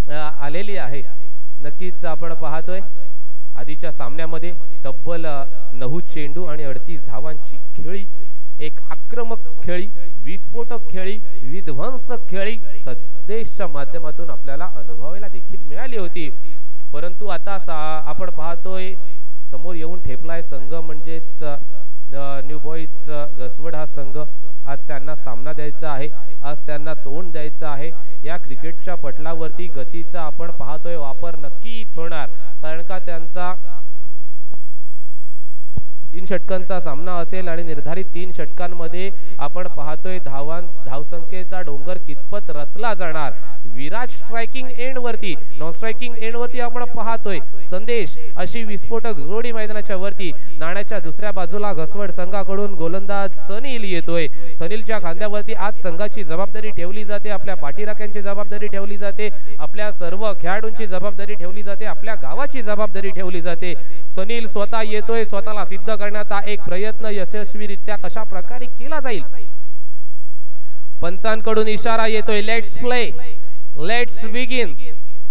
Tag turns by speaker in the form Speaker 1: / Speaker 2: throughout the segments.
Speaker 1: आलेली आहे। नक्कीच आपण पाहतोय आधीच्या सामन्यामध्ये तब्बल 9 चेंडू आणि 38 धावांची खेळी, एक आक्रमक खेळी, विस्फोटक खेळी, विध्वंसक खेळी संदेशच्या माध्यमातून आपल्याला अनुभवायला देखील मिळाली होती। परंतु आता आपण पाहतोय समोर येऊन ठेपलाय संघ म्हणजेच न्यू बॉईज घसवड हा संघ। आज त्यांना सामना द्यायचा आहे, आज त्यांना तोंड द्यायचं आहे। या क्रिकेटच्या पटलावरती गतीचा आपण पाहतोय वापर नक्कीच होणार, कारण का त्यांचा 3 षटकांचा सामना असेल आणि निर्धारित 3 षटकांमध्ये आपण पाहतोय धावसंख्येचा डोंगर कितपत रचला जाणार। विराज स्ट्रायकिंग एंड वरती, नॉन स्ट्रायकिंग एंड वरती आपण पाहतोय संदेश अशी विस्फोटक जोडी मैदानाच्या वरती। नाण्याच्या दुसऱ्या बाजूला घसवड संघाकडून गोलंदाज सनील येतोय। सनीलच्या खांद्यावरती आज संघाची जबाबदारी ठेवली जाते, आपल्या पाठीराख्यांची जबाबदारी ठेवली जाते, आपल्या सर्व खेळाडूंची जबाबदारी ठेवली जाते, आपल्या गावाची जबाबदारी ठेवली जाते। सनील स्वतः येतोय, स्वतःला सिद्ध करण्याचा एक प्रयत्न यशस्वीरित्या कशा प्रकारे केला जाईल। पंचांकडून इशारा येतोय, लेट्स प्ले, लेट्स बिगिन।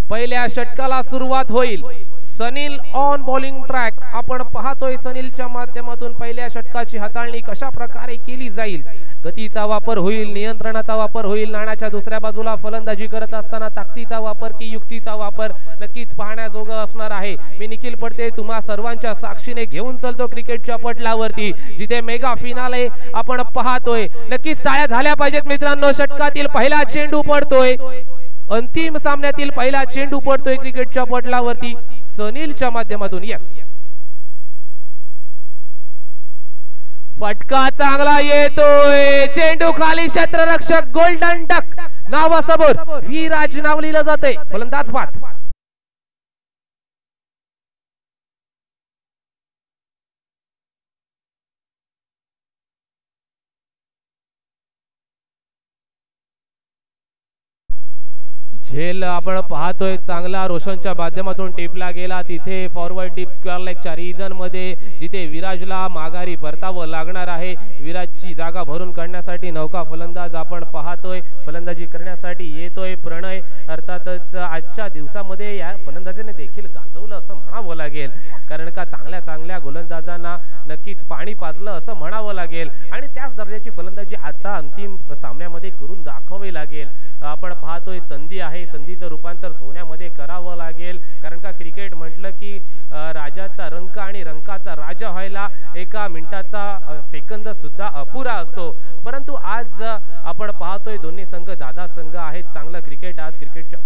Speaker 1: पहिल्या षटकाला सुरुवात होईल। Sanil on bowling track. आपण पाहतोय सनीलच्या माध्यमातून पहिल्या षटकाची हाताळणी कशा प्रकारे केली जाईल। गतीचा वापर होईल, नियंत्रणाचा वापर होईल। नाण्याच्या दुसऱ्या बाजूला फलंदाजी करत असताना ताकदीचा वापर की युक्तीचा वापर नक्कीच पाहण्याजोगा असणार आहे। मी निखिल पडते तुम्हा सर्वांच्या साक्षीने घेऊन चलतो क्रिकेटच्या पटलावरती, जिथे मेगा फिनाले आपण पाहतोय। नक्कीच टाळ्या झाल्या पाहिजेत मित्रांनो। षटकातील पहिला चेंडू पडतोय, अंतिम सामन्यातील पहिला चेंडू पडतोय क्रिकेटच्या पटलावरती सनीलच्या माध्यमातून। यस, फटका चांगला येतोय, चेंडू खाली, क्षेत्ररक्षक गोल्डन डक नावासमोर विराज नाव लिहिलं जाते, फलंदाज बाद। झेल आपण पाहतोय चांगला रोशनच्या माध्यमातून टिपला गेला, तिथे फॉरवर्ड डीप स्क्वेअर लेगच्या रिजन मध्ये जिथे विराजला माघारी परतावं लागणार आहे। विराजची जागा भरून काढण्यासाठी नौका फलंदाज आपण पाहतोय, फलंदाजी करण्यासाठी येतोय प्रणय। अर्थातच आजच्या दिवसामध्ये या फलंदाजाने देखील गाजवलं असं म्हणावं लागेल, कारण का चांगल्या चांगल्या गोलंदाजांना नक्कीच पाणी पाजलं असं म्हणावं लागेल आणि त्याच दर्जाची फलंदाजी आता अंतिम सामन्यामध्ये करून दाखवावी लागेल। आपण पाहतोय संधी आहे, संधीचं रूपांतर सोन्यामध्ये करावं लागेल, कारण का क्रिकेट म्हटलं की राजाचा रंक आणि रंकाचा राजा व्हायला एका मिनिटाचा सेकंद सुद्धा अपुरा असतो। परंतु आज आपण पाहतोय दोन्ही संघ दादा संघ आहेत। चांगलं क्रिकेट आज क्रिकेटच्या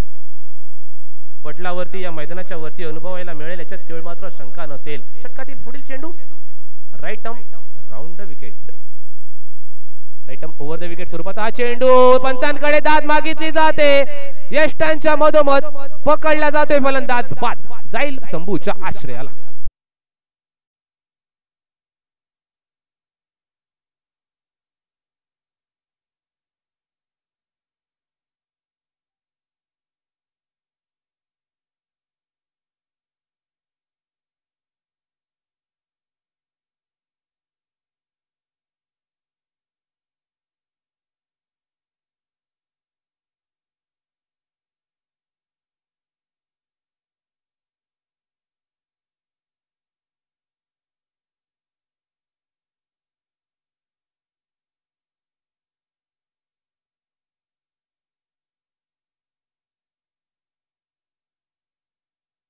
Speaker 1: पटलावरती या मैदानाच्या वरती अनुभवायला मिळेल, याच्यात केवळ मात्र शंका नसेल। षटकातील पुढील चेंडू right arm round the wicket, right arm over the wicket स्वरूपाचा हा चेंडू पंचांकडे दाद मागितली जाते, यष्टांच्या मधोमध पकडला जातोय, फलंदाज बाद, जाईल तंबूच्या आश्रयाला।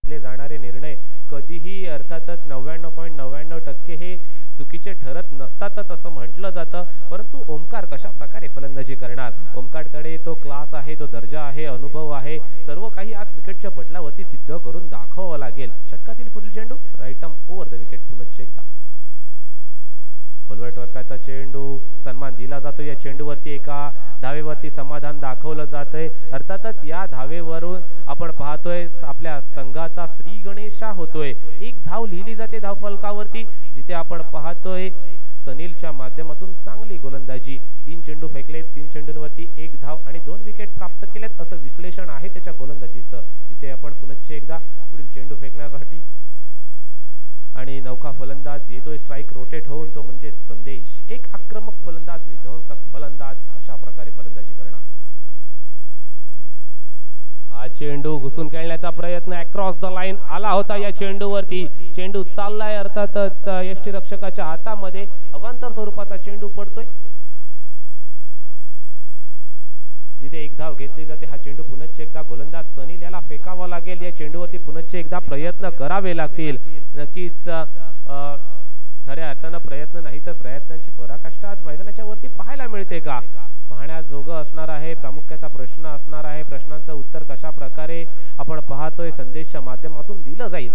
Speaker 1: जाणारे निर्णय कधीही अर्थातच 99.99% हे चुकीचे ठरत नसतातच असं म्हटलं जातं। परंतु ओमकार कशा प्रकारे फलंदाजी करणार, ओमकारकडे तो क्लास आहे, तो दर्जा आहे, अनुभव आहे, सर्व काही आज क्रिकेटच्या पटलावरती सिद्ध करून दाखवावं लागेल। षटकातील पुढील चेंडू right arm over the wicket, पुन्हा एकदा खोलवर टप्प्याचा चेंडू, सन्मान दिला जातो या चेंडूवरती, एका धावेवरती समाधान दाखवलं जातंय। अर्थातच या धावेवरून आपण पाहतोय आपल्या संघाचा श्री गणेशा होतोय। एक धाव लिहिली जाते धावफलकावरती, जिथे आपण पाहतोय सनीलच्या माध्यमातून चांगली गोलंदाजी। 3 चेंडू फेकले, 3 चेंडूंवरती 1 धाव आणि 2 विकेट प्राप्त केलेत असं विश्लेषण आहे त्याच्या गोलंदाजीचं, जिथे आपण पुन्हा एकदा पुढील चेंडू फेकण्यासाठी आणि नौका फलंदाज येतोय स्ट्राइक रोटेट होऊन, तो म्हणजे संदेश। एक आक्रमक फलंदाज, विध्वंसक फलंदाज कशा प्रकारे फलंदाजी करणार। हा चेंडू घुसून खेळण्याचा प्रयत्न अक्रॉस द लाईन आला होता या चेंडूवरती. चेंडू चाललाय अर्थातच यष्टीरक्षकाच्या हातामध्ये. अवांतर स्वरूपाचा चेंडू पडतोय. जिथे एक धाव घेतली जाते हा चेंडू पुनश्च एकदा गोलंदाज सनील याला फेकावा लागेल. या चेंडूवरती पुनश्च एकदा प्रयत्न करावे लागतील. नक्कीच खऱ्या अर्थानं प्रयत्न नाही तर प्रयत्नांची पराकाष्ठा आज मैदानाच्या वरती पाहायला मिळते का? पाहण्याजोगं असणार आहे. प्रामुख्याचा प्रश्न असणार आहे. प्रश्नांचं उत्तर कशा प्रकारे आपण पाहतोय संदेशच्या माध्यमातून दिलं जाईल.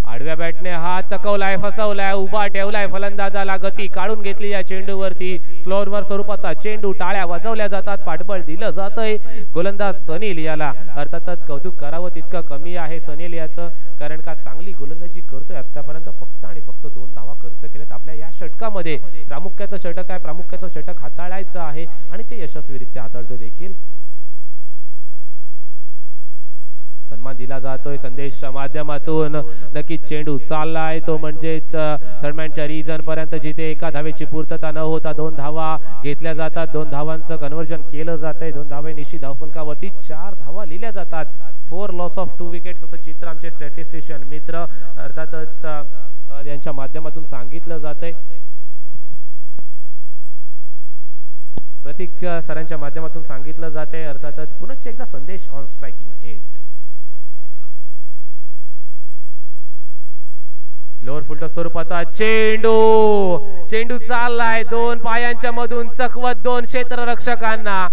Speaker 1: आडव्या बॅटने हात चकवलाय, फसवलाय, उभा ठेवलाय फलंदाजाला. गती काढून घेतली या चेंडूवरती. स्लोअर स्वरूपाचा चेंडू, टाळ्या वाजवल्या जातात, पाठबळ दिलं जातंय गोलंदाज सनील याला. अर्थातच कौतुक करावं तितकं कमी आहे सनील याचं, कारण का चांगली गोलंदाजी करतोय. आतापर्यंत फक्त आणि फक्त 2 धावा खर्च केल्यात आपल्या या षटकामध्ये. प्रामुख्याचं षटक आहे, प्रामुख्याचं षटक हाताळायचं आहे आणि ते यशस्वीरित्या हाताळतोय देखील. सन्मान दिला जातोय संदेशच्या माध्यमातून. नक्कीच चेंडू चाललाय तो म्हणजेच थर्डमॅनच्या रिजन पर्यंत, जिथे एका धावेची पूर्तता न होता 2 धावा घेतल्या जातात. 2 धावांचं कन्व्हर्जन केलं जातंय. 2 धावेनिशी धावफलकावरती 4 धावा लिहिल्या जातात. 4 लॉस ऑफ 2 विकेट्स असं चित्र आमचे स्टॅटिस्टिशियन मित्र अर्थातच यांच्या माध्यमातून सांगितलं जातंय. प्रतीक सरांच्या माध्यमातून सांगितलं जाते. अर्थातच पुनश्च एकदा संदेश on striking end. Lower full toss स्वरूपाचा चेंडू चाललाय 2 पायांच्या मधून चकवत 2 क्षेत्ररक्षकांना.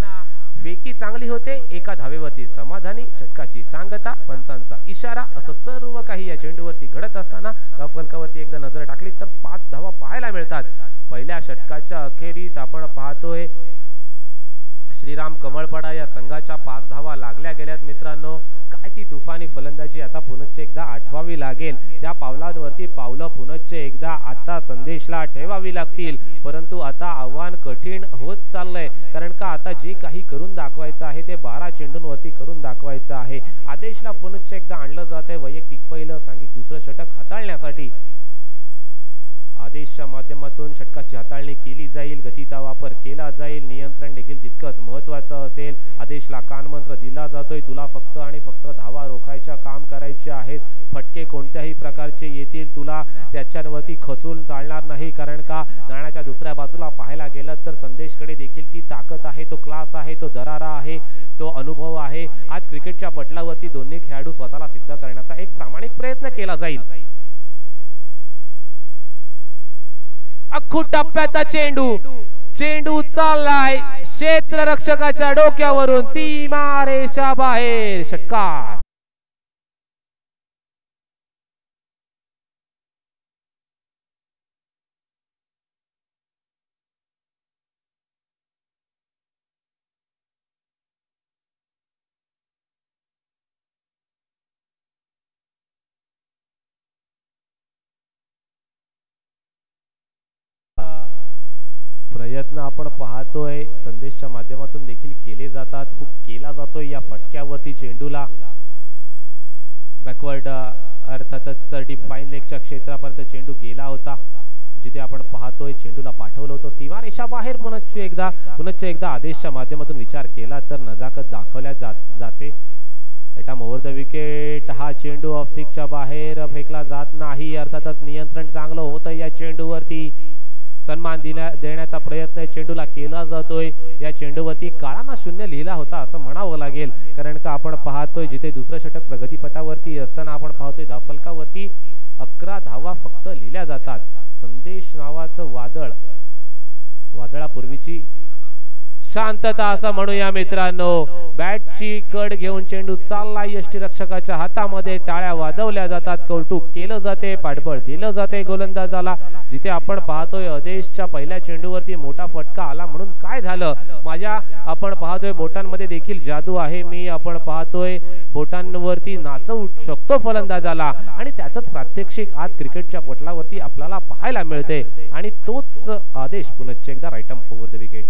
Speaker 1: फेकी चांगली होते, एका धावेवरती समाधानी, षटकाची सांगता, पंचांचा इशारा, असं सर्व काही या चेंडूवरती घडत असताना धावफलकावरती एकदा नजर टाकली तर 5 धावा पाहायला मिळतात. पहिल्या षटकाच्या अखेरीस आपण पाहतोय श्रीराम कमळपडा या संघाच्या 5 धावा लागल्या गेल्यात मित्रांनो. काय ती तुफानी फलंदाजी आता पुनश्च एकदा आठवावी लागेल. त्या पावलांवरती पावलं पुनश्च एकदा आता संदेशला ठेवावी लागतील. परंतु आता आव्हान कठीण होत चाललंय, कारण का आता जे काही करून दाखवायचं आहे ते 12 चेंडूंवरती करून दाखवायचं आहे. आदेशला पुनश्च एकदा आणलं जातंय वैयक्तिक पहिलं, सांघिक दुसरं षटक हाताळण्यासाठी. आदेशच्या माध्यमातून षटकाची हाताळणी केली जाईल, गतीचा वापर केला जाईल, नियंत्रण देखील तितकंच महत्त्वाचं असेल. आदेशला कानमंत्र दिला जातोय, तुला फक्त आणि फक्त धावा रोखायच्या काम करायचे आहेत. फटके कोणत्याही प्रकारचे येतील तुला त्याच्यावरती खचून चालणार नाही, कारण का नाण्याच्या दुसऱ्या बाजूला पाहायला गेलं तर संदेशकडे देखील ती ताकद आहे, तो क्लास आहे, तो दरारा आहे, तो अनुभव आहे. आज क्रिकेटच्या पटलावरती दोन्ही खेळाडू स्वतःला सिद्ध करण्याचा एक प्रामाणिक प्रयत्न केला जाईल. अख्खू टप्प्याचा चेंडू चाललाय क्षेत्ररक्षकाच्या डोक्यावरून सीमारेषा बाहेर. षटकार. प्रयत्न आपण पाहतोय संदेशच्या माध्यमातून देखील केले जातात. हुक केला जातोय या फटक्यावरती चेंडूला. बॅकवर्ड अर्थातच डीप फाईन लेगच्या क्षेत्रापर्यंत चेंडू गेला होता, जिथे आपण पाहतोय चेंडूला पाठवलं होतं सीमारेषा बाहेर. पुनश्च एकदा आदेशच्या माध्यमातून विचार केला तर नजाकत दाखवल्या जाते. Atom over the wicket. हा चेंडू ऑफ स्टिकच्या बाहेर फेकला जात नाही. अर्थातच नियंत्रण चांगलं होतं या चेंडूवरती. सन्मान देण्याचा प्रयत्न चेंडूला केला जातोय. या चेंडूवरती काळाना 0 लिहिला होता असं म्हणावं लागेल, कारण का आपण पाहतोय जिथे दुसरं षटक प्रगतीपथावरती असताना आपण पाहतोय धावफलकावरती 11 धावा फक्त लिहिल्या जातात. संदेश नावाचं वादळापूर्वीची शांतता असं म्हणूया मित्रांनो. बॅटची कड घेऊन चेंडू चालला यष्टीरक्षकाच्या हातामध्ये. टाळ्या वाजवल्या जातात, कौतुक केलं जाते, पाठबळ दिलं जाते गोलंदाजाला. जिथे आपण पाहतोय आदेशच्या पहिल्या चेंडूवरती मोठा फटका आला म्हणून काय झालं. आपण पाहतोय बोटांमध्ये देखील जादू आहे. आपण पाहतोय बोटांवरती नाचवू शकतो फलंदाजाला, आणि त्याचंच प्रात्यक्षिक आज क्रिकेटच्या पटलावरती आपल्याला पाहायला मिळते. आणि तोच आदेश पुनश्च एकदा right arm over the wicket.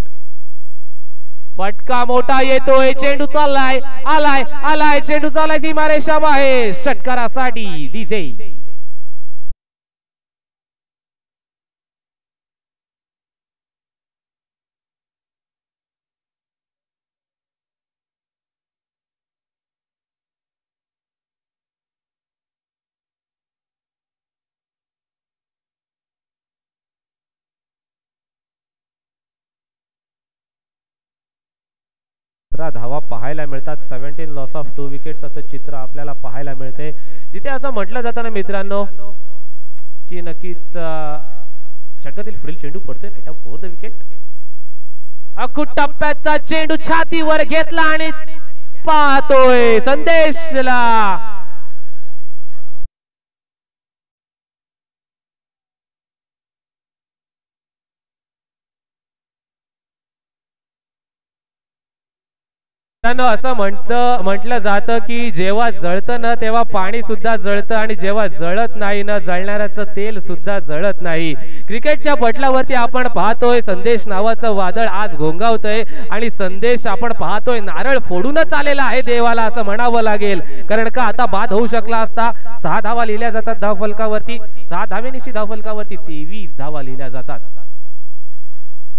Speaker 1: फटका मोठा येतोय, चेंडू चाललाय, आलाय चेंडू चाललाय सीमारेषा बाहेर. षटकारासाठी डीजे. 15 धावा पाहायला मिळतात. 17 लॉस ऑफ 2 विकेट्स असं चित्र आपल्याला पाहायला मिळते, जिथे असं म्हटलं जातं ना मित्रांनो की नक्कीच षटकातील पुढील चेंडू पडतोय right off over the wicket. अखूट टप्प्याचा चेंडू छातीवर घेतला आणि पाहतोय संदेशला असं म्हटलं जातं की जेव्हा जळतं ना तेव्हा पाणी सुद्धा जळतं आणि जेव्हा जळत नाही ना जळणाऱ्याचं तेल सुद्धा जळत नाही. क्रिकेटच्या पटलावरती आपण पाहतोय संदेश नावाचं वादळ आज घोंगावतंय आणि संदेश आपण पाहतोय नारळ फोडूनच आलेला आहे देवाला असं म्हणावं लागेल. कारण का आता बाद होऊ शकला असता. 6 धावा लिहिल्या जातात धावफलकावरती. 6 धावेनिशी धावफलकावरती 23 धावा लिहिल्या जातात.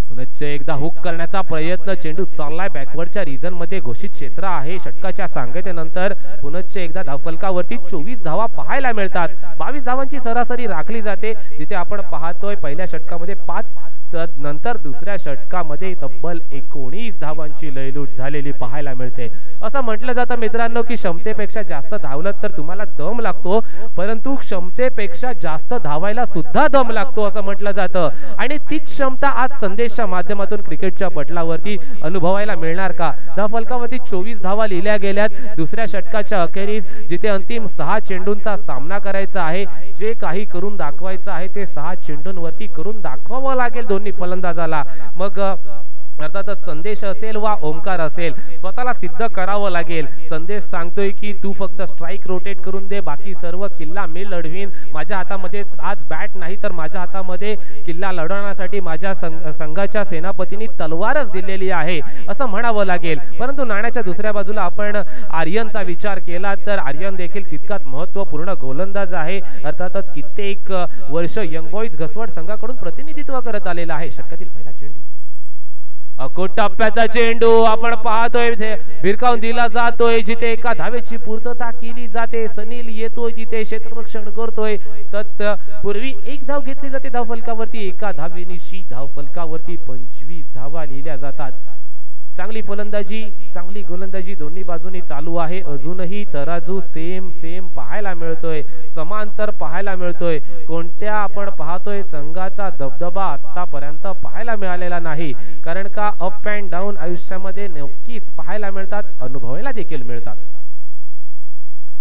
Speaker 1: पुनश्च एकदा हुक करण्याचा प्रयत्न. चेंडू चाललाय बॅकवर्डच्या रिजन मध्ये. घोषित क्षेत्र आहे. षटकाच्या सांगतेनंतर पुनश्च एकदा धावफलकावरती 24 धावा पाहायला मिळतात. 22 धावांची सरासरी राखली जाते, जिथे आपण पाहतोय पहिल्या षटकामध्ये 5 तर नंतर दुसऱ्या षटकामध्ये तब्बल 19 धावांची लयलूट झालेली पाहायला मिळते. असं म्हटलं जातं मित्रांनो की क्षमतेपेक्षा जास्त धावलं तर तुम्हाला दम लागतो, परंतु क्षमतेपेक्षा जास्त धावायला सुद्धा दम लागतो असं म्हटलं जातं. आणि तीच क्षमता आज संदेशच्या माध्यमातून क्रिकेटच्या पटलावरती अनुभवायला मिळणार का? धावफलकावरती 24 धावा लिहिल्या गेल्यात दुसऱ्या षटकाच्या अखेरीस, जिथे अंतिम 6 चेंडूंचा सामना करायचा आहे. जे काही करून दाखवायचं आहे ते 6 चेंडूंवरती करून दाखवावं लागेल दोन्ही फलंदाजाला. मग अर्थातच संदेश असेल वा ओमकार असेल, स्वतःला सिद्ध करावं लागेल. संदेश सांगतोय की तू फक्त स्ट्राइक रोटेट करून दे, बाकी सर्व किल्ला मी लढवीन. माझ्या हातामध्ये आज बॅट नाही तर माझ्या हातामध्ये किल्ला लढवण्यासाठी माझ्या संघाच्या सेनापतींनी तलवारच दिलेली आहे असं म्हणावं लागेल. परंतु नाण्याच्या दुसऱ्या बाजूला आपण आर्यनचा विचार केला तर आर्यन देखील तितकाच महत्त्वपूर्ण गोलंदाज आहे. अर्थातच कित्येक वर्ष यंग बॉईज घसवड संघाकडून प्रतिनिधित्व करत आलेला आहे. षटकातील पहिला चेंडू अखूट टप्प्याचा चेंडू आपण पाहतोय भिरकावून दिला जातोय, जिथे एका धावेची पूर्तता केली जाते. सनील येतोय तिथे क्षेत्ररक्षण करतोय. तत्पूर्वी 1 धाव घेतली जाते धावफलकावरती. एका धावेनिशी धावफलकावरती 25 धावा लिहिल्या जातात. चांगली फलंदाजी चांगली गोलंदाजी दोन्ही बाजूनी चालू आहे. अजूनही तराजू सेम पाहायला मिळतोय, समांतर पाहायला मिळतोय. कोणत्या आपण पाहतोय संघाचा दबदबा आतापर्यंत पाहायला मिळालेला नाही, कारण का अप अँड डाऊन आयुष्यामध्ये नक्कीच पाहायला मिळतात, अनुभवायला देखील मिळतात.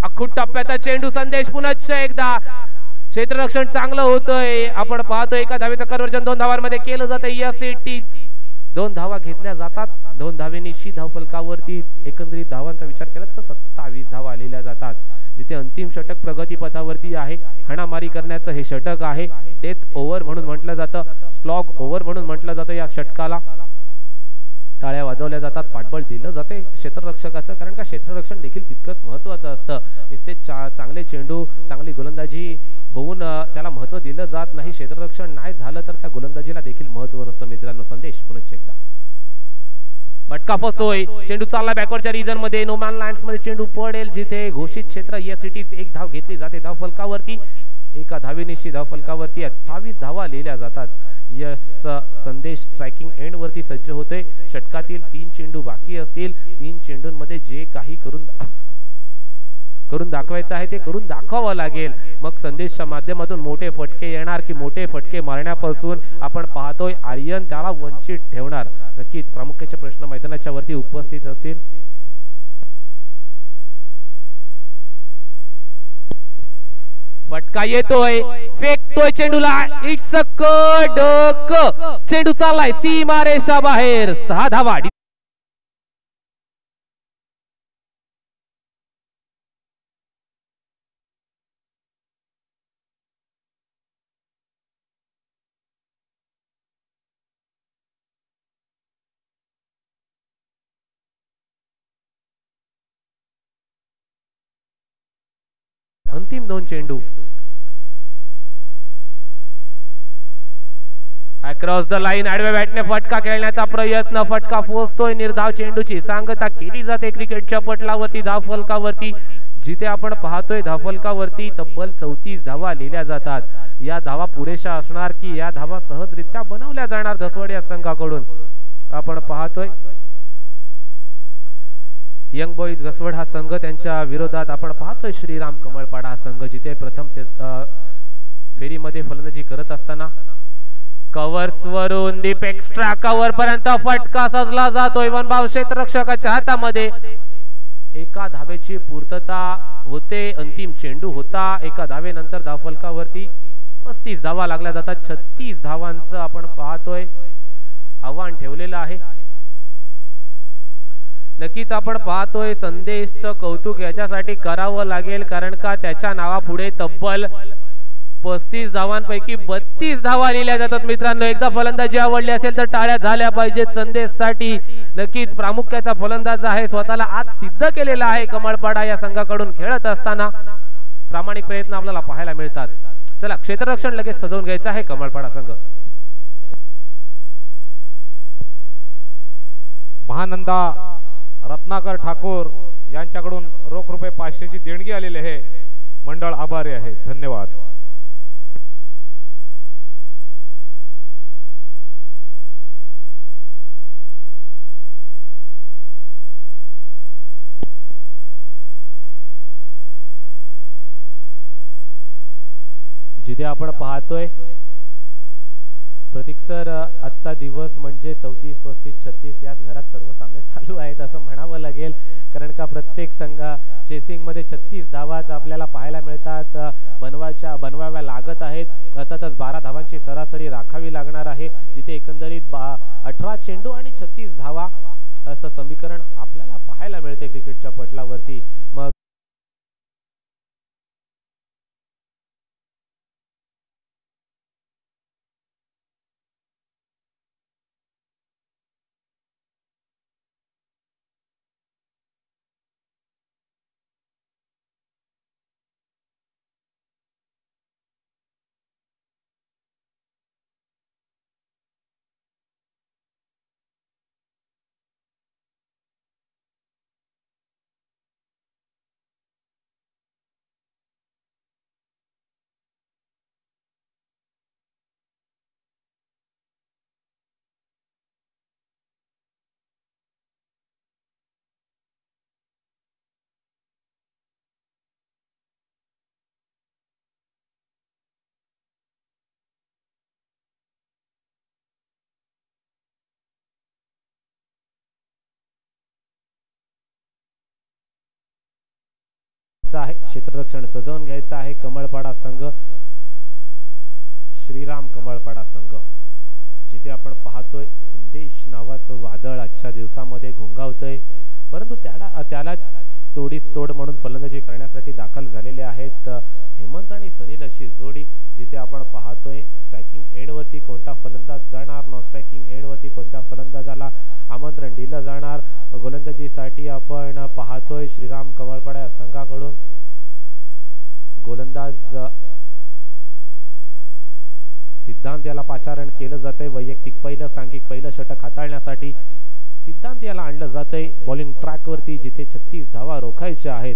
Speaker 1: अखूट टप्प्याचा चेंडू संदेश पुनश्च एकदा क्षेत्ररक्षण चांगलं होतंय. आपण पाहतोय एका धावेचं कन्वर्जन 2 धावांमध्ये केलं जातंय. यस इट इज 2 धावा घेतल्या जातात. 2 धावेनिशी धावफलकावरती एकंदरीत धावांचा विचार केला तर 27 धावा लिहिल्या जातात. जिथे अंतिम षटक प्रगतीपथावरती आहे. हाणामारी करण्याचं हे षटक आहे. डेथ ओव्हर म्हणून म्हटलं जातं, स्लॉग ओव्हर म्हणून म्हटलं जातं या षटकाला. टाळ्या वाजवल्या जातात, पाठबळ दिलं जाते क्षेत्ररक्षकाचं, कारण का क्षेत्ररक्षण देखील तितकंच महत्त्वाचं असतं. नुसते चांगले चेंडू चांगली गोलंदाजी होऊन त्याला महत्त्व दिलं जात नाही. क्षेत्ररक्षण नाही झालं तर त्या गोलंदाजीला देखील महत्त्व नसतं मित्रांनो. संदेश पुनश्च एकदा फटका फसतोय. चेंडू चालला बॅकवर्डच्या रिजन मध्ये. नोमॅन लँड्स मध्ये चेंडू पडेल, जिथे घोषित क्षेत्र या सिटीज 1 धाव घेतली जाते धावफलकावरती. एका धावेनिशी धावफलकावरती 28 धावा लिहिल्या जातात. यस संदेश स्ट्रायकिंग एंड वरती सज्ज होते. षटकातील 3 चेंडू बाकी असतील. 3 चेंडूंमध्ये जे काही करून दाखवायचं आहे ते करून दाखवावं लागेल. मग संदेशच्या माध्यमातून मोठे फटके येणार की मोठे फटके मारण्यापासून आपण पाहतोय आर्यन त्याला वंचित ठेवणार. नक्कीच प्रामुख्याचे प्रश्न मैदानाच्या वरती उपस्थित असतील. फटका येतोय, फेकतोय चेंडूला. इट्स अ कडक चेंडू चाललाय सीमारेषा बाहेर. 6 धावा. अंतिम 2 चेंडू अक्रॉस द लाईन. आडव्या बॅटने फटका खेळण्याचा प्रयत्न. फटका फोसतोय. निर्धाव चेंडूची सांगता केली जाते क्रिकेटच्या पटलावरती धावफलकावरती, जिथे आपण पाहतोय धावफलकावरती तब्बल 34 धावा लिहिल्या जातात. या धावा पुरेशा असणार की या धावा सहजरित्या बनवल्या जाणार धसवड या संघाकडून? आपण पाहतोय यंग बॉईज घसवड हा संघ त्यांच्या विरोधात आपण पाहतोय श्रीराम कमळपाडा हा संघ जिथे प्रथम फेरीमध्ये फलंदाजी करत असताना कव्हर्स वरून दीप एक्स्ट्रा कव्हर पर्यंत फटका सजला जातोय वनभाव क्षेत्ररक्षकाच्या हातामध्ये एका धावेची पूर्तता होते अंतिम चेंडू होता एका धावेनंतर धावफलकावरती 35 धावा लागल्या जातात 36 धावांचं आपण पाहतोय आव्हान ठेवलेलं आहे नक्कीच आपण पाहतोय संदेशचं कौतुक याच्यासाठी करावं लागेल कारण का त्याच्या नावापुढे तब्बल 35 धावांपैकी 32 धावा लिहिल्या जातात मित्रांनो एकदा फलंदाजी आवडली असेल तर टाळ्या झाल्या पाहिजेत संदेशसाठी नक्कीच प्रामुख्याचा फलंदाज आहे स्वतःला आज सिद्ध केलेला आहे कमळपाडा या संघाकडून खेळत असताना प्रामाणिक प्रयत्न आपल्याला पाहायला मिळतात चला क्षेत्ररक्षण लगेच सजवून घ्यायचं आहे कमळपाडा संघ
Speaker 2: महानंदा रत्नाकर ठाकूर यांच्याकडून रोख रुपये 500 ची देणगी आलेली आहे मंडळ आभारी आहे धन्यवाद
Speaker 1: जिथे आपण पाहतोय प्रतीक सर आजचा दिवस म्हणजे 34 35 36 याच घरात सर्व सामने चालू आहेत असं म्हणावं लागेल कारण का प्रत्येक संघ चेसिंग मध्ये 36 धावाच आपल्याला पाहायला मिळतात बनवाव्या लागत आहेत अर्थातच 12 धावांची सरासरी राखावी लागणार आहे जिथे एकंदरीत 18 चेंडू आणि 36 धावा असं समीकरण आपल्याला पाहायला मिळते क्रिकेटच्या पटलावरती मग आहे क्षेत्ररक्षण सजवून घ्यायचं आहे कमळपाडा संघ श्रीराम कमळपाडा संघ जिथे आपण पाहतोय संदेश नावाचं वादळ आजच्या दिवसामध्ये घोंगावतंय परंतु त्याला तोड म्हणून फलंदाजी करण्यासाठी दाखल झालेले आहेत हेमंत आणि सनील अशी जोडी जिथे आपण पाहतोय स्ट्रायकिंग एंडवरती कोणता फलंदाज जाणार नॉन स्ट्रायकिंग एंडवरती कोणत्या फलंदाजाला आमंत्रण दिलं जाणार गोलंदाजीसाठी आपण पाहतोय श्रीराम कमळपाडा संघाकडून गोलंदाज सिद्धांत याला पाचारण केलं जातंय वैयक्तिक पहिलं सांघिक पहिलं षटक हाताळण्यासाठी सिद्धांत याला आणलं जातंय बॉलिंग ट्रॅक वरती जिथे 36 धावा रोखायच्या आहेत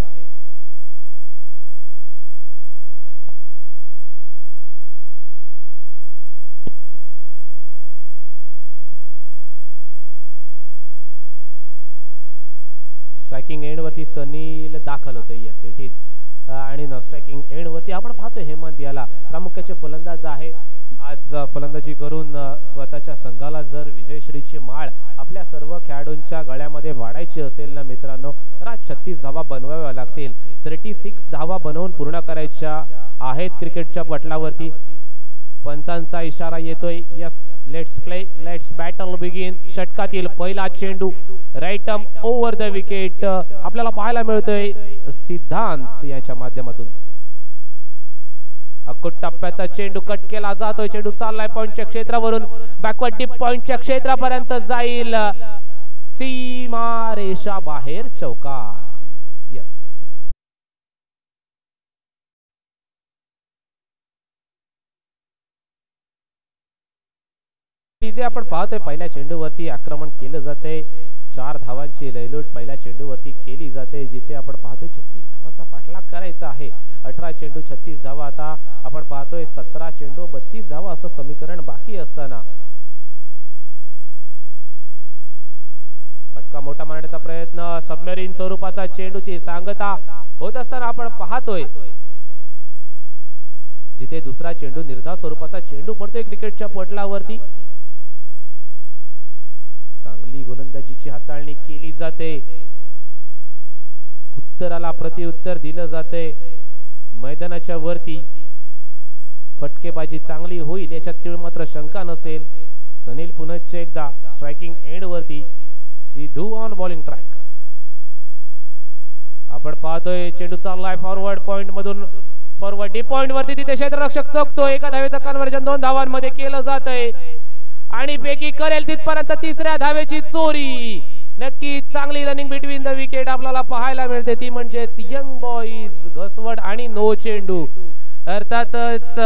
Speaker 1: स्ट्रायकिंग एंड वरती सनील दाखल होतोय यस इट इज आणि न स्ट्रायकिंग एंड वरती आपण पाहतोय हेमंत याला प्रामुख्याचे फलंदाज आहे आज फलंदाजी करून स्वतःच्या संघाला जर विजयश्रीची माळ आपल्या सर्व खेळाडूंच्या गळ्यामध्ये वाढायची असेल ना मित्रांनो तर आज 36 धावा बनवाव्या लागतील 36 धावा बनवून पूर्ण करायच्या आहेत क्रिकेटच्या पटलावरती पंचांचा इशारा येतोय yes let's play let's battle begin षटकातील पहिला चेंडू right arm over the wicket आपल्याला पाहायला मिळतोय सिद्धांत याच्या माध्यमातून अक्कोट टप्प्याचा चेंडू कट केला जातोय चेंडू चाललाय पॉइंटच्या क्षेत्रावरून बॅकवर्ड डीप पॉइंटच्या क्षेत्रापर्यंत जाईल सीमा रेषा बाहेर चौकार यस जे आपण पाहतोय पहिल्या चेंडूवरती आक्रमण केलं जाते 4 धावांची लयलूट पहिल्या चेंडूवरती केली जाते जिथे आपण पाहतोय 36 धावांचा पाठलाग करायचा आहे 18 चेंडू 36 धावा आता आपण पाहतोय 17 चेंडू 32 धावा असं समीकरण बाकी असताना फटका मोठा मारण्याचा प्रयत्न, सबमेरीन स्वरूपाचा चेंडूची सांगता होत असताना आपण पाहतोय जिथे दुसरा चेंडू निर्धाव स्वरूपाचा चेंडू पडतोय क्रिकेटच्या पटलावरती. चांगली गोलंदाजीची हाताळणी केली जाते, उत्तराला प्रत्युत्तर दिलं जाते. मैदानाच्या वरती फटकेबाजी चांगली होईल याच्यात तीळ मात्र शंका नसेल. सनील पुन्हा एकदा स्ट्रायकिंग एंड वरती, सिद्धू ऑन बॉलिंग ट्रॅक. आपण पाहतोय चेंडू चाललाय फॉरवर्ड पॉइंट मधून फॉरवर्ड डीप पॉइंट वरती, तिथे क्षेत्ररक्षक चौकतो. एका धावेचं कन्व्हर्जन 2 धावांमध्ये केलं जातंय आणि फेकी करेल तिथपर्यंत तिसऱ्या धावेची चोरी. नक्की चांगली रनिंग बिटवीन द विकेट आपल्याला पाहायला मिळते, ती म्हणजेच यंग बॉईज घसवड आणि नो चेंडू. अर्थातच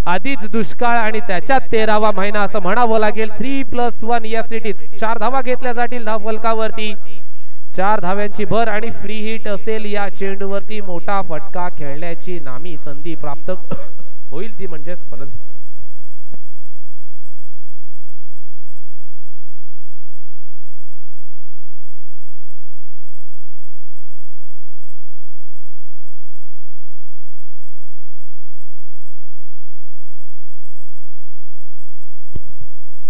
Speaker 1: आधीच दुष्काळ आणि त्याच्यात 13वा महिना असं म्हणावं लागेल. 3+1 या सिटीज 4 धावा घेतल्या जातील धाव फलकावरती. 4 धाव्यांची भर आणि फ्री हिट असेल या चेंडूवरती. मोठा फटका खेळण्याची नामी संधी प्राप्त होईल, ती म्हणजेच फलंदाज.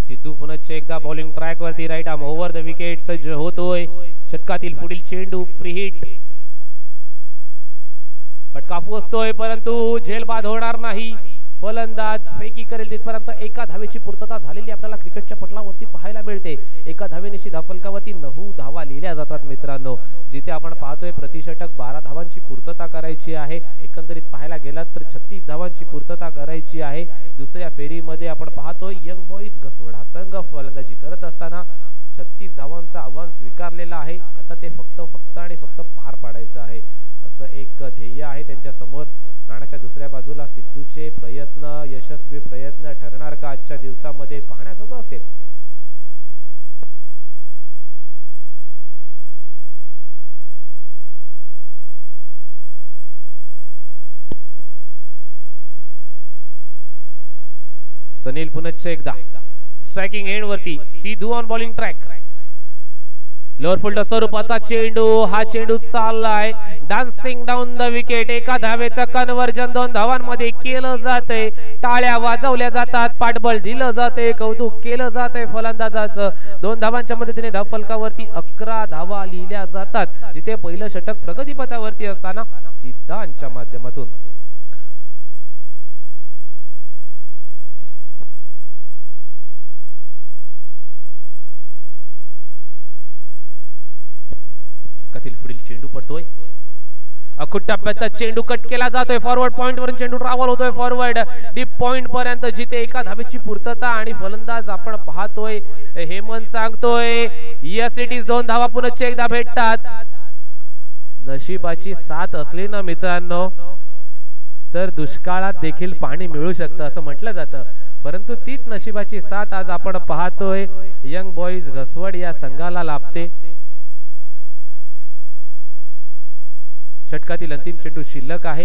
Speaker 1: सिद्धू पुन्हा एकदा बॉलिंग ट्रॅक वरती, right arm over the wicket सज्ज होतोय. षटकातील पुढील चेंडू फ्री हिट. फटका पोहोचतोय परंतु झेलबाद होणार नाही. फलंदाज फेकी करेल तिथपर्यंत एका धावेची पूर्तता झालेली आपल्याला क्रिकेटच्या पटलावरती पाहायला मिळते. एका धावेनिशी धावफलकावरती 9 धावा लिहिल्या जातात मित्रांनो. जिथे आपण पाहतोय प्रतिषटक 12 धावांची पूर्तता करायची आहे. एकंदरीत पाहायला गेलात तर 36 धावांची पूर्तता करायची आहे. दुसऱ्या फेरीमध्ये आपण पाहतोय यंग बॉईज घसवड हा संघ फलंदाजी करत असताना 36 धावांचं आव्हान स्वीकारलेलं आहे. आता ते फक्त आणि फक्त पार पाडायचं आहे असं एक ध्येय आहे त्यांच्या समोर. नाण्याच्या दुसऱ्या बाजूला सिद्धूचे प्रयत्न यशस्वी प्रयत्न ठरणार का आजच्या दिवसामध्ये पाहण्याजोगं असेल. सनील पुन्हा एकदा स्ट्रायकिंग एंड वरती, Sidhu on bowling track. Lower fulled स्वरूपाचा चेंडू, हा चेंडू चाललाय डान्सिंग डाऊन द विकेट. एका धावेचं कन्व्हर्जन 2 धावांमध्ये केलं जातंय. टाळ्या वाजवल्या जातात, पाठबळ दिलं जाते, कौतुक केलं जातंय फलंदाजाचं. 2 धावांच्या मदतीने धाव फलकावरती 11 धावा लिहिल्या जातात. जिथे पहिलं षटक प्रगतीपथावरती असताना सिद्धांच्या माध्यमातून पुढील चेंडू पडतोय. अखूट टप्प्याचा चेंडू कट केला जातोय. फॉरवर्ड पॉइंट वरून चेंडू ट्रॅव्हल होतोय फॉरवर्ड डीप पॉइंट पर्यंत, जिथे एका धावेची पूर्तता आणि फलंदाज आपण पाहतोय हेमंत सांगतोय यस इट इज 2 धावा पुन्हा एकदा भेटतात. नशिबाची साथ असली ना मित्रांनो तर दुष्काळात देखील पाणी मिळू शकतं असं म्हटलं जातं. परंतु तीच नशिबाची साथ आज आपण पाहतोय यंग बॉईज घसवड या संघाला लाभते. षटकातील अंतिम चेंडू शिल्लक आहे.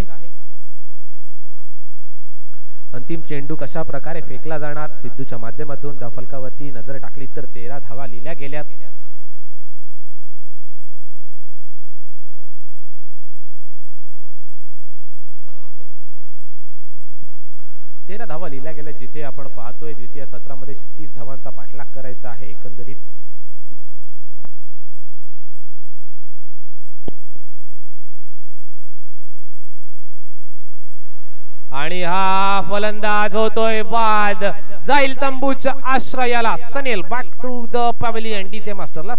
Speaker 1: अंतिम चेंडू कशा प्रकारे फेकला जाणार, सिद्धूच्या माध्यमातून धावफलकावरती नजर टाकली तर 13 धावा लिहिल्या गेल्यात. धावा लिहिल्या गेल्या, जिथे आपण पाहतोय द्वितीय सत्रामध्ये 36 धावांचा पाठलाग करायचा आहे एकंदरीत. आणि हा फलंदाज होतोय बाद, जाईल तंबूच्या आश्रयाला. Sanil back to the pavilion DJ मास्टरला.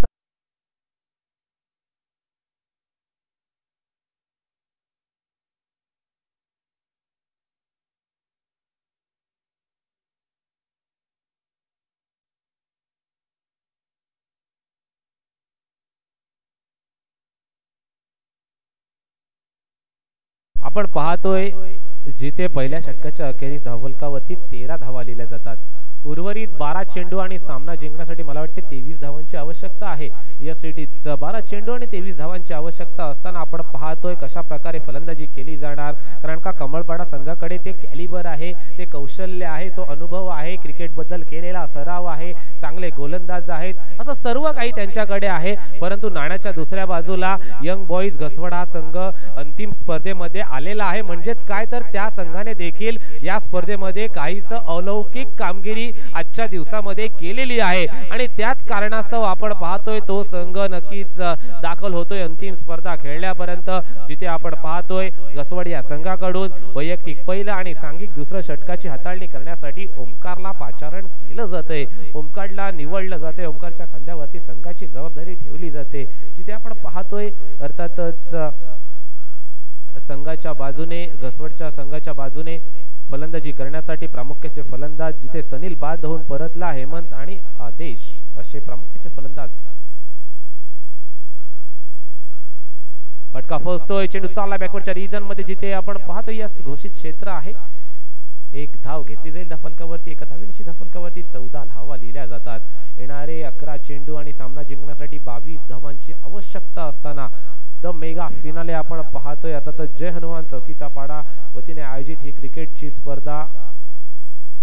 Speaker 1: आपण पाहतोय जिथे पहिल्या षटकाच्या अखेरीस धावफलकावरती 13 धावा लिहिल्या जातात. उर्वरित 12 चेंडू आणि सामना जिंकण्यासाठी मला वाटते 23 धावांची आवश्यकता आहे। या सिटीज 12 चेंडू आणि 23 धावांची आवश्यकता असताना आपण पाहतोय कशा प्रकारे फलंदाजी केली जाणार, कारण का कमळपाडा संघाकडे ते कॅलिबर आहे, ते कौशल्य आहे, तो अनुभव आहे, क्रिकेट बद्दल केलेला सराव आहे, चांगले गोलंदाज आहेत, असं सर्व काही त्यांच्याकडे आहे। परंतु नाण्याच्या दुसऱ्या बाजूला यंग बॉईज घसवड हा संघ अंतिम स्पर्धेमध्ये आलेला आहे, म्हणजेच काय तर त्या संघाने देखील या स्पर्धेमध्ये काहीच अलौकिक कामगिरी आजच्या दिवसामध्ये केलेली आहे आणि त्याच कारणास्तव आपण पाहतोय तो संघ नक्कीच दाखल होतोय अंतिम स्पर्धा खेळण्यापर्यंत, जिथे आपण पाहतोय घसवड या संघाकडून वैयक्तिक पहिलं आणि सांघिक दुसरं षटकाची हाताळणी करण्यासाठी ओमकारला पाचारण केलं जातंय, ओमकारला निवडलं जाते, ओमकारच्या खांद्यावरती संघाची जबाबदारी ठेवली जाते, जिथे आपण पाहतोय अर्थातच संघाच्या बाजूने घसवडच्या संघाच्या बाजूने फलंदाजी करण्यासाठी प्रामुख्याचे फलंदाज जिथे सनील बाद होऊन परतला हेमंत आणि आदेश असे प्रामुख्याचे फलंदाज। फटका फसतोय, चेंडू चालला बॅकवर्डच्या रिजन मध्ये, जिथे आपण पाहतो या घोषित क्षेत्र आहे, एक धाव घेतली जाईल धाफलकावरती, एका धावेची धाफलकावरती 14 धावा लिहिल्या जातात। येणारे 11 चेंडू आणि सामना जिंकण्यासाठी 22 धावांची आवश्यकता असताना द मेगा फिनाले आपण पाहतोय अर्थातच जय हनुमान चौकीचा पाडा वतीने आयोजित ही क्रिकेटची स्पर्धा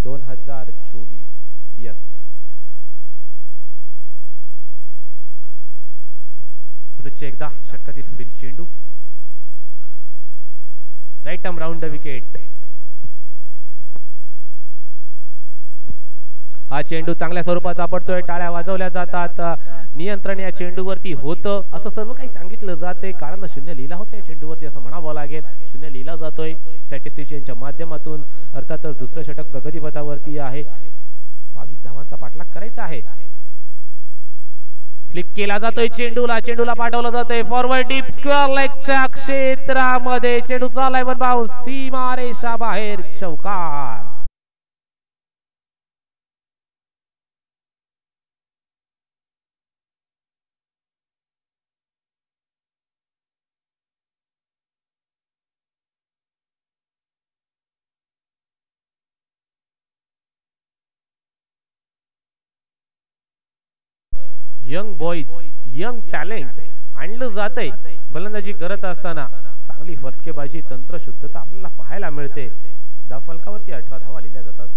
Speaker 1: 2024। यस, पुनश्च एकदा षटकातील पुढील चेंडू right arm round the wicket. हा चेंडू चांगल्या स्वरूपाचा पडतोय, टाळ्या वाजवल्या जातात, नियंत्रण या चेंडूवरती होतं असं सर्व काही सांगितलं जाते, कारण 0 लिहिला होता या चेंडूवरती असं म्हणावं लागेल, 0 लिहिला जातोय स्टॅटिस्टिशियनच्या माध्यमातून। अर्थातच दुसरं षटक प्रगतीपथावरती आहे, 22 धावांचा पाठलाग करायचा आहे। फ्लिक केला जातोय चेंडूला, चेंडूला पाठवलं जातंय फॉरवर्ड डीप स्क्वेअर लेगच्या क्षेत्रामध्ये, चेंडू चाललाय वन बाउंस, सीमारेषा बाहेर, चौकार। यंग बॉईज, यंग टॅलेंट आणलं जातंय फलंदाजी करत असताना, चांगली फटकेबाजी, तंत्रशुद्धता आपल्याला पाहायला मिळते। धावफलकावरती 18 धावा लिहिल्या जातात,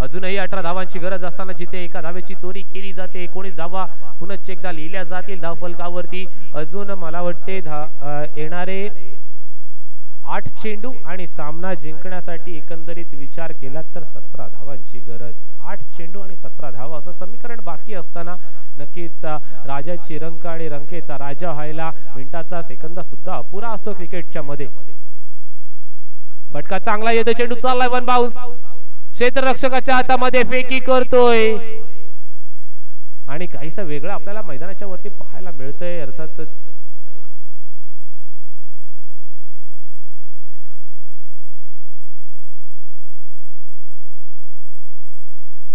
Speaker 1: अजूनही 18 धावांची गरज असताना जिथे एका धावेची चोरी केली जाते, 19 धावा पुनश्च एकदा लिहिल्या जातील धावफलकावरती। अजून मला वाटते येणारे 8 चेंडू आणि सामना जिंकण्यासाठी एकंदरीत विचार केला तर 17 धावांची गरज, 8 चेंडू आणि 17 धावा असं समीकरण बाकी असताना नक्कीच राजाची रंक आणि रंकेचा राजा व्हायला मिनिटाचा सेकंद सुद्धा अपुरा असतो क्रिकेटच्या मध्ये। फटका चांगला येतो, चेंडू चाललाय वन बाउंस, क्षेत्ररक्षकाच्या हातामध्ये फेकी करतोय आणि काहीसं वेगळं आपल्याला मैदानाच्या वरती पाहायला मिळतंय। अर्थातच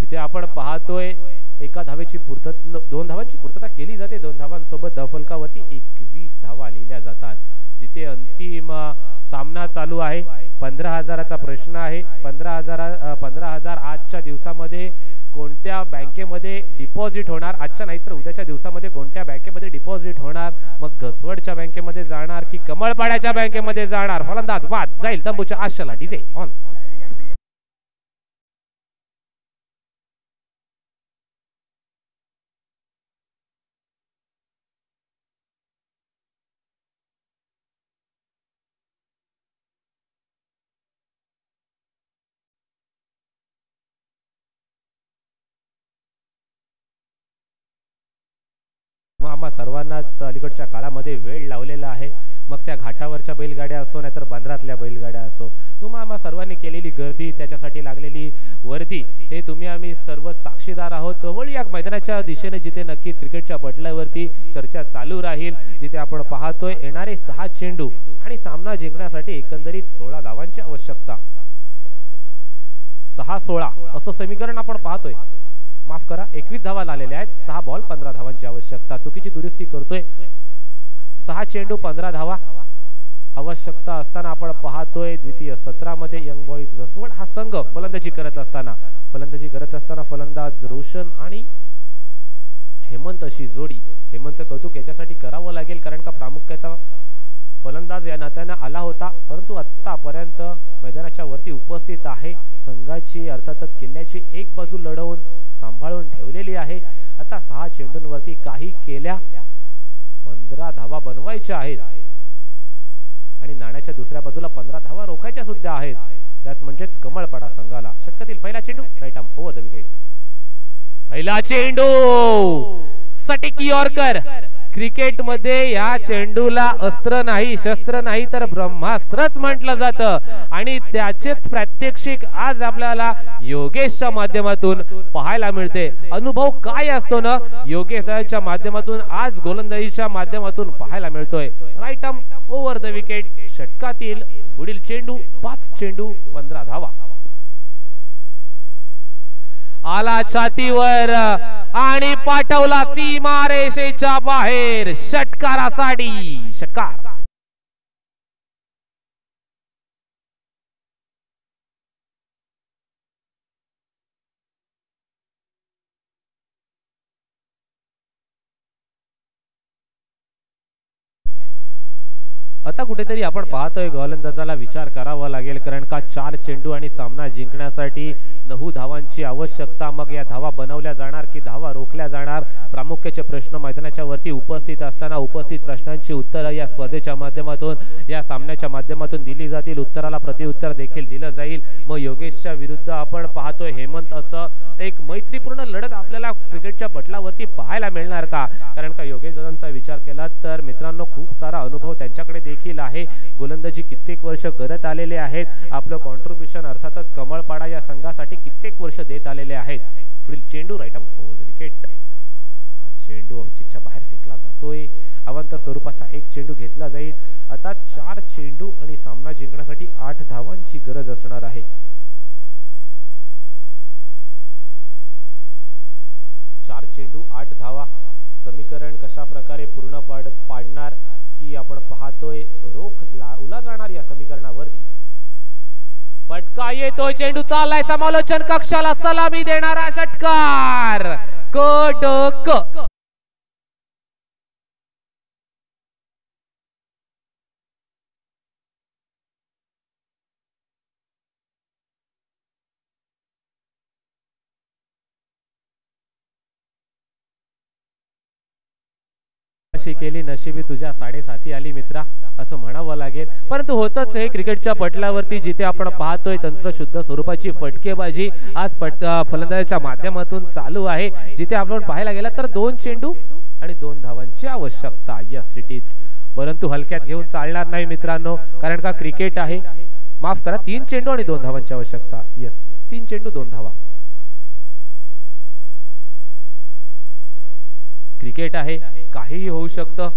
Speaker 1: जिथे आपण पाहतोय एका धावेची पूर्तता, 2 धावांची पूर्तता केली जाते, 2 धावांसोबत धावफलकावरती 21 धावा लिहिल्या जातात, जिथे अंतिम सामना चालू आहे। 15,000चा प्रश्न आहे, 15,000 आजच्या दिवसामध्ये कोणत्या बँकेमध्ये डिपॉझिट होणार, आजच्या नाही तर उद्याच्या दिवसामध्ये कोणत्या बँकेमध्ये डिपॉझिट होणार, मग घसवडच्या बँकेमध्ये जाणार की कमळपाड्याच्या बँकेमध्ये जाणार, फलंदाज बाद जाईल तंबूच्या आशेला, डीजे ऑन। आम्हा सर्वांनाच अलीकडच्या काळामध्ये वेळ लावलेला आहे, मग त्या घाटावरच्या बैलगाड्या असो नाहीतर बांद्रातल्या बैलगाड्या असो, तुम्हा आम्हा सर्वांनी केलेली गर्दी, त्याच्यासाठी लागलेली वर्दी, हे तुम्ही आम्ही सर्व साक्षीदार आहोत। वळी या मैदानाच्या दिशेने जिथे नक्कीच क्रिकेटच्या पटलावरती चर्चा चालू राहील, जिथे आपण पाहतोय येणारे 6 चेंडू आणि सामना जिंकण्यासाठी एकंदरीत 16 धावांची आवश्यकता, 6-16 असं समीकरण आपण पाहतोय, माफ करा 21 धावा लागलेल्या आहेत, 6 बॉल 15 धावांची आवश्यकता, चुकीची दुरुस्ती करतोय, 6 चेंडू 15 धावा आवश्यकता असताना आपण पाहतोय द्वितीय सत्रामध्ये यंग बॉईज घसवड हा संघ फलंदाजी करत असताना फलंदाज रोशन आणि हेमंत अशी जोडी. हेमंतचं कौतुक याच्यासाठी करावं लागेल कारण का प्रामुख्याचा फलंदाज या नात्यानं आला होता, परंतु आतापर्यंत मैदानाच्या वरती उपस्थित आहे. संघाची अर्थातच किल्ल्याची एक बाजू लढवून सांभाळून ठेवलेली आहे. आता 6 चेंडूंवरती काही केल्या 15 धावा बनवायच्या आहेत आणि नाण्याच्या दुसऱ्या बाजूला 15 धावा रोखायच्या सुद्धा आहेत. त्याच म्हणजेच कमळपाडा संघाला षटकातील पहिला चेंडू right arm over the wicket. पहिला चेंडू सटीक यॉर्कर. क्रिकेट मध्ये या चेंडूला अस्त्र नाही शस्त्र नाही तर ब्रह्मास्त्रच म्हटलं जातं आणि त्याचेच प्रात्यक्षिक आज आपल्याला योगेशच्या माध्यमातून पाहायला मिळते. अनुभव काय असतो ना योगेशच्या माध्यमातून आज गोलंदाजीच्या माध्यमातून पाहायला मिळतोय. Right arm over the wicket. षटकातील पुढील चेंडू 5 चेंडू 15 धावा. आला छातीवर आणि पाठवला सीमारेषेच्या बाहेर. षटकारासाठी षटकार. आता कुठेतरी आपण पाहतोय गोलंदाजाला विचार करावा लागेल कारण का 4 चेंडू आणि सामना जिंकण्यासाठी 9 धावांची आवश्यकता. मग या धावा बनवल्या जाणार की धावा रोखल्या जाणार. प्रामुख्याचे प्रश्न मैदानाच्या वरती उपस्थित असताना उपस्थित प्रश्नांची उत्तरं या स्पर्धेच्या माध्यमातून या सामन्याच्या माध्यमातून दिली जातील. उत्तराला प्रतिउत्तर देखील दिलं जाईल. मग योगेशच्या विरुद्ध आपण पाहतोय हेमंत असं एक मैत्रीपूर्ण लढत आपल्याला क्रिकेटच्या पटलावरती पाहायला मिळणार का? कारण का योगेश दादांचा विचार केला तर मित्रांनो खूप सारा अनुभव त्यांच्याकडे देखील आहे. गोलंदाजी कित्येक वर्ष करत आलेले आहेत. आपलं कॉन्ट्रीब्युशन अर्थातच कमळपाडा या संघासाठी कित्येक वर्ष देत आलेले आहेत. पुढील चेंडू right arm over the wicket. हा चेंडू ऑफस्टिकच्या बाहेर फेकला जातोय. अवांतर स्वरूपाचा एक चेंडू घेतला जाईल. आता 4 चेंडू आणि सामना जिंकण्यासाठी 8 धावांची गरज असणार आहे. 4 चेंडू 8 धावा. समीकरण कशा प्रकारे पूर्ण पाडणार की आपण पाहतोय रोख उला जाणार या समीकरणावरती. फटका येतोय. चेंडू चाललाय समालोचन कक्षाला सलामी देणारा षटकार. कडक. केली नशिबी तुझ्या 7.5 आली मित्रा असं म्हणावं लागेल. परंतु होतच हे क्रिकेटच्या पटलावरती जिथे आपण पाहतोय तंत्रशुद्ध स्वरूपाची फटकेबाजी आज फलंदाजाच्या माध्यमातून चालू आहे. जिथे आपण पाहायला गेला तर 2 चेंडू आणि 2 धावांची आवश्यकता या सिटीज. परंतु हलक्यात घेऊन चालणार नाही मित्रांनो कारण का क्रिकेट आहे. माफ करा 3 चेंडू आणि 2 धावांची आवश्यकता. यस 3 चेंडू 2 धावा. क्रिकेट आहे काहीही होऊ शकतं.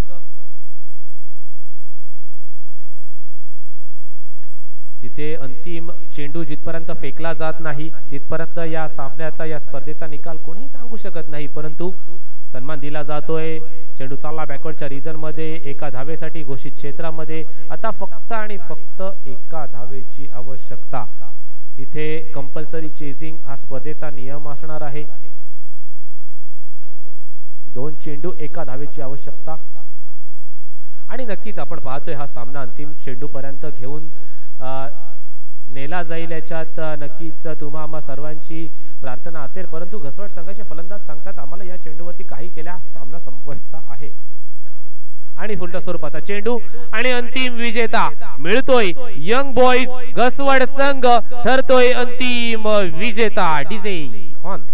Speaker 1: जिथे अंतिम चेंडू जिथपर्यंत फेकला जात नाही तिथपर्यंत या सामन्याचा या स्पर्धेचा निकाल कोणीही सांगू शकत नाही. परंतु सन्मान दिला जातोय. चेंडू चालला बॅकवर्डच्या रिजन मध्ये एका धावेसाठी घोषित क्षेत्रामध्ये. आता फक्त आणि फक्त एका धावेची आवश्यकता. इथे कंपल्सरी चेजिंग हा स्पर्धेचा नियम असणार आहे. 2 चेंडू एका धावेची आवश्यकता आणि नक्कीच आपण पाहतोय हा सामना अंतिम चेंडू पर्यंत घेऊन नेला जाईल. याच्यात नक्कीच तुम्हा सर्वांची प्रार्थना असेल. परंतु घसवट संघाचे फलंदाज सांगतात आम्हाला या चेंडूवरती काही केल्या सामना संपवायचा आहे. आणि फुलटा स्वरूपाचा चेंडू आणि अंतिम विजेता मिळतोय. यंग बॉईज घसवड संघ ठरतोय अंतिम विजेता. DJ on.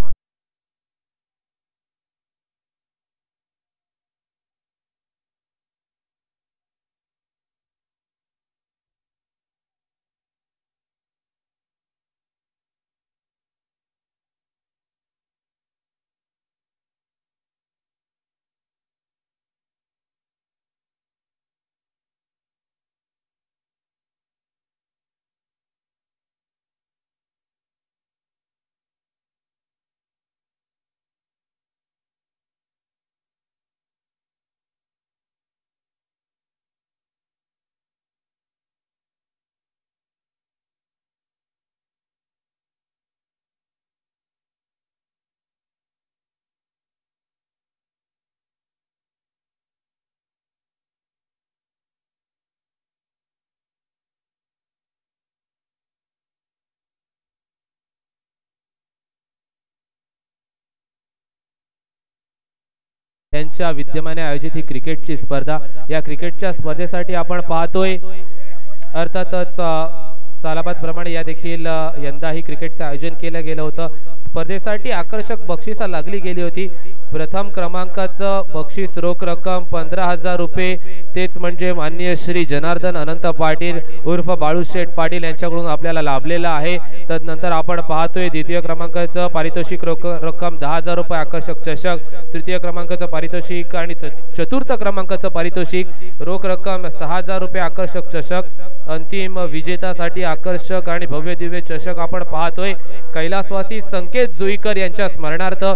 Speaker 1: यांच्या विद्यमाने आयोजित ही क्रिकेटची स्पर्धा। या क्रिकेटच्या स्पर्धेसाठी आपण पाहतोय अर्थातच सालाबाद प्रमाणे या देखील यंदा ही क्रिकेटचं आयोजन केलं गेलं होतं। स्पर्धेसाठी आकर्षक बक्षिसा लागली गेली होती। प्रथम क्रमांकाचं बक्षीस रोख रक्कम 15,000 रुपये, तेच म्हणजे माननीय श्री जनार्दन अनंत पाटील उर्फ बाळूशेठ पाटील यांच्याकडून आपल्याला लाभलेलं आहे। तदनंतर आपण पाहतोय द्वितीय क्रमांकाचं पारितोषिक रक्कम 10,000 रुपये आकर्षक चषक, तृतीय क्रमांकाचं पारितोषिक आणि चतुर्थ क्रमांकाचं पारितोषिक रोख रक्कम 6,000 रुपये आकर्षक चषक, अंतिम विजेतासाठी आकर्षक आणि भव्य दिव्य चषक आपण पाहतोय। कैलासवासी संकेत जुईकर यांच्या स्मरणार्थ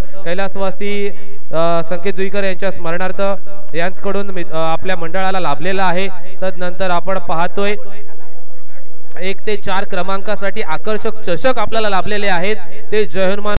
Speaker 1: यांच्याकडून आपल्या मंडळाला लाभलेला आहे। तदनंतर आपण पाहतोय 1 ते 4 क्रमांकासाठी आकर्षक चषक आपल्याला लाभलेले आहेत। ते जय हनुमान